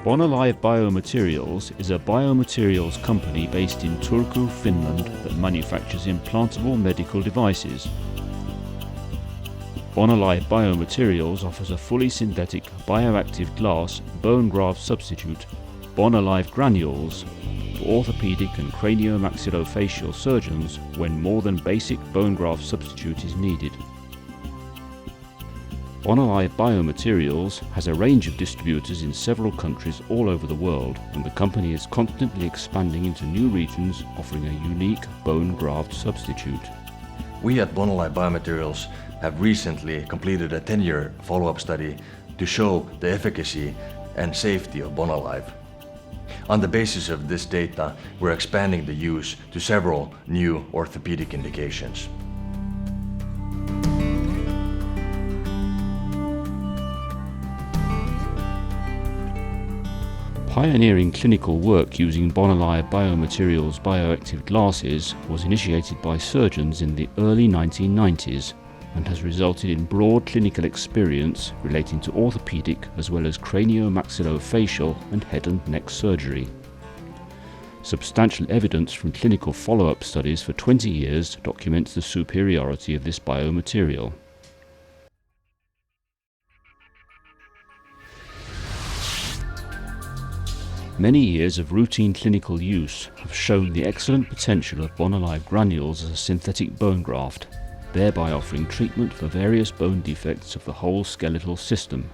Bonalive Biomaterials is a biomaterials company based in Turku, Finland that manufactures implantable medical devices. Bonalive Biomaterials offers a fully synthetic bioactive glass bone graft substitute, Bonalive granules, for orthopedic and craniomaxillofacial surgeons when more than basic bone graft substitute is needed. Bonalive Biomaterials has a range of distributors in several countries all over the world, and the company is constantly expanding into new regions, offering a unique bone graft substitute. We at Bonalive Biomaterials have recently completed a 10-year follow-up study to show the efficacy and safety of Bonalive. On the basis of this data, we're expanding the use to several new orthopedic indications. Pioneering clinical work using Bonalive Biomaterials bioactive glasses was initiated by surgeons in the early 1990s and has resulted in broad clinical experience relating to orthopedic as well as craniomaxillofacial and head and neck surgery. Substantial evidence from clinical follow-up studies for 20 years documents the superiority of this biomaterial. Many years of routine clinical use have shown the excellent potential of Bonalive granules as a synthetic bone graft, thereby offering treatment for various bone defects of the whole skeletal system.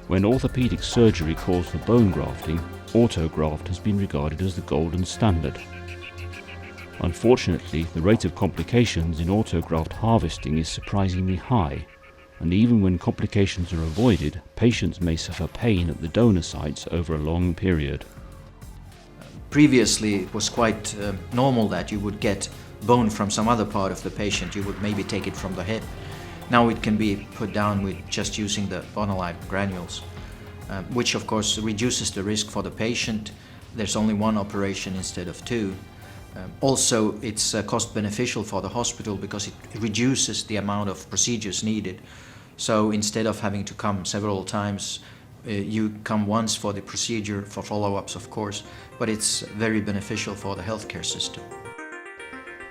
When orthopedic surgery calls for bone grafting, autograft has been regarded as the golden standard. Unfortunately, the rate of complications in autograft harvesting is surprisingly high, and even when complications are avoided, patients may suffer pain at the donor sites over a long period. Previously, it was quite normal that you would get bone from some other part of the patient. You would maybe take it from the hip. Now it can be put down with just using the Bonalive granules, which of course reduces the risk for the patient. There's only one operation instead of two. Also, it's cost beneficial for the hospital because it reduces the amount of procedures needed. So instead of having to come several times, you come once for the procedure, for follow-ups of course, but it's very beneficial for the healthcare system.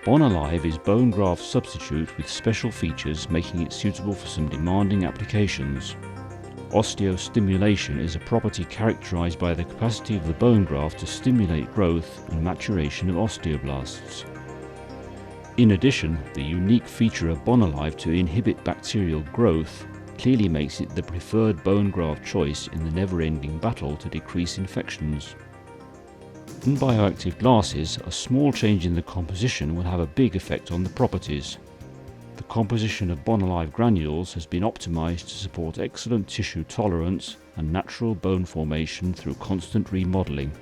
Bonalive is bone graft substitute with special features making it suitable for some demanding applications. Osteostimulation is a property characterized by the capacity of the bone graft to stimulate growth and maturation of osteoblasts. In addition, the unique feature of Bonalive to inhibit bacterial growth clearly makes it the preferred bone graft choice in the never-ending battle to decrease infections. In bioactive glasses, a small change in the composition will have a big effect on the properties. The composition of Bonalive granules has been optimized to support excellent tissue tolerance and natural bone formation through constant remodeling.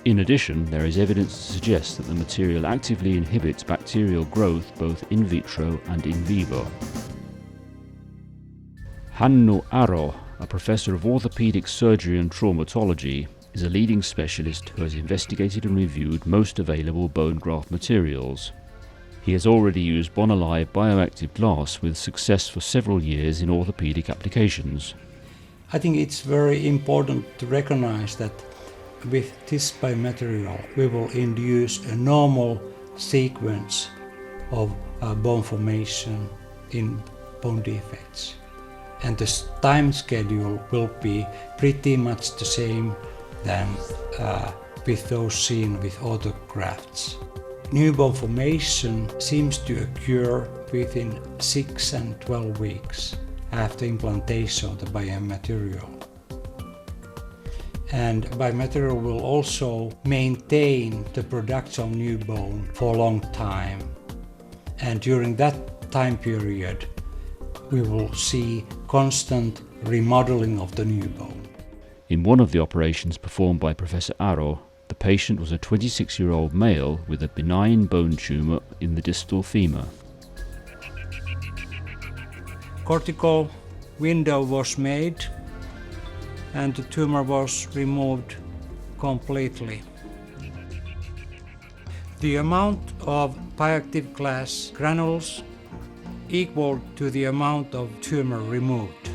In addition, there is evidence to suggest that the material actively inhibits bacterial growth both in vitro and in vivo. Hannu Aro, a professor of orthopedic surgery and traumatology, is a leading specialist who has investigated and reviewed most available bone graft materials. He has already used Bonalive bioactive glass with success for several years in orthopedic applications. I think it's very important to recognize that with this biomaterial we will induce a normal sequence of bone formation in bone defects. And the time schedule will be pretty much the same than with those seen with autografts. New bone formation seems to occur within 6 and 12 weeks after implantation of the biomaterial. And biomaterial will also maintain the production of new bone for a long time. And during that time period, we will see constant remodeling of the new bone. In one of the operations performed by Professor Aro, the patient was a 26-year-old male with a benign bone tumor in the distal femur. Cortical window was made and the tumor was removed completely. The amount of bioactive glass granules equal to the amount of tumor removed.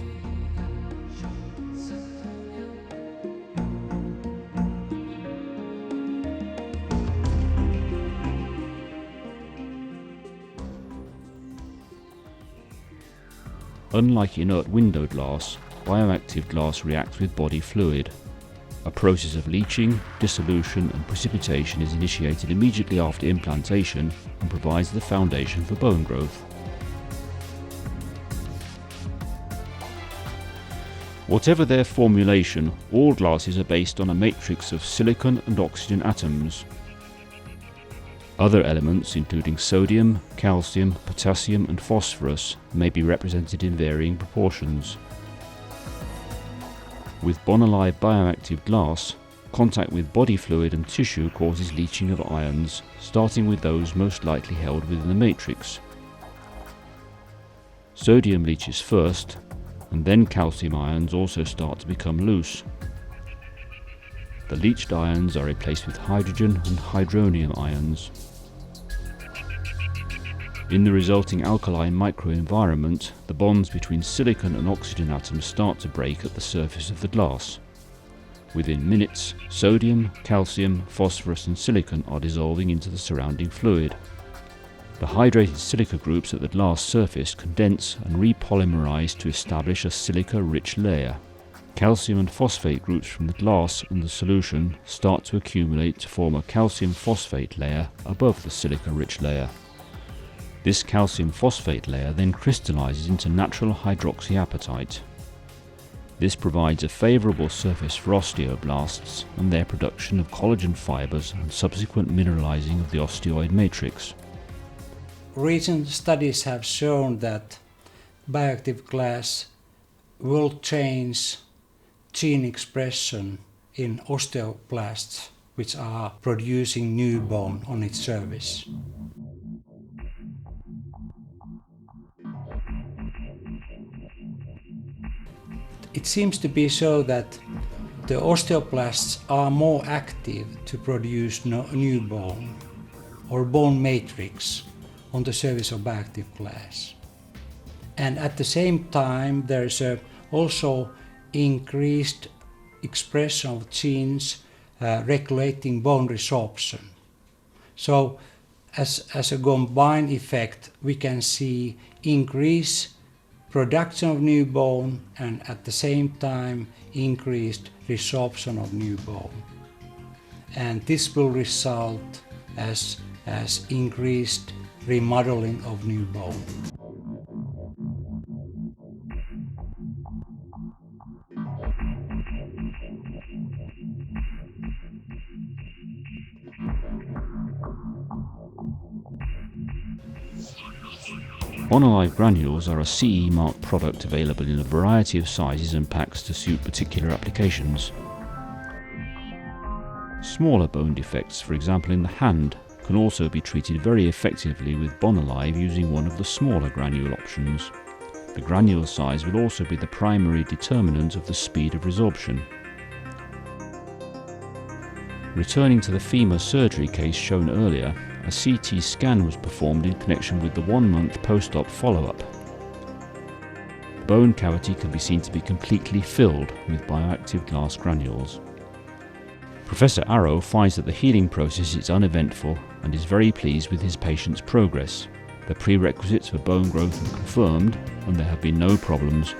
Unlike inert window glass, bioactive glass reacts with body fluid. A process of leaching, dissolution and precipitation is initiated immediately after implantation and provides the foundation for bone growth. Whatever their formulation, all glasses are based on a matrix of silicon and oxygen atoms. Other elements, including sodium, calcium, potassium and phosphorus, may be represented in varying proportions. With Bonalive bioactive glass, contact with body fluid and tissue causes leaching of ions, starting with those most likely held within the matrix. Sodium leaches first, and then calcium ions also start to become loose. The leached ions are replaced with hydrogen and hydronium ions. In the resulting alkaline microenvironment, the bonds between silicon and oxygen atoms start to break at the surface of the glass. Within minutes, sodium, calcium, phosphorus and silicon are dissolving into the surrounding fluid. The hydrated silica groups at the glass surface condense and repolymerize to establish a silica-rich layer. Calcium and phosphate groups from the glass and the solution start to accumulate to form a calcium phosphate layer above the silica-rich layer. This calcium phosphate layer then crystallizes into natural hydroxyapatite. This provides a favorable surface for osteoblasts and their production of collagen fibers and subsequent mineralizing of the osteoid matrix. Recent studies have shown that bioactive glass will change gene expression in osteoblasts, which are producing new bone on its surface. It seems to be so that the osteoblasts are more active to produce new bone or bone matrix on the surface of bioactive glass. And at the same time, there's also increased expression of genes regulating bone resorption. So as a combined effect, we can see increased production of new bone and at the same time increased resorption of new bone. And this will result as increased remodeling of new bone. Bonalive granules are a CE marked product available in a variety of sizes and packs to suit particular applications. Smaller bone defects, for example in the hand, can also be treated very effectively with Bonalive using one of the smaller granule options. The granule size will also be the primary determinant of the speed of resorption. Returning to the femur surgery case shown earlier, a CT scan was performed in connection with the 1-month post-op follow-up. The bone cavity can be seen to be completely filled with bioactive glass granules. Professor Arrow finds that the healing process is uneventful and is very pleased with his patient's progress. The prerequisites for bone growth are confirmed and there have been no problems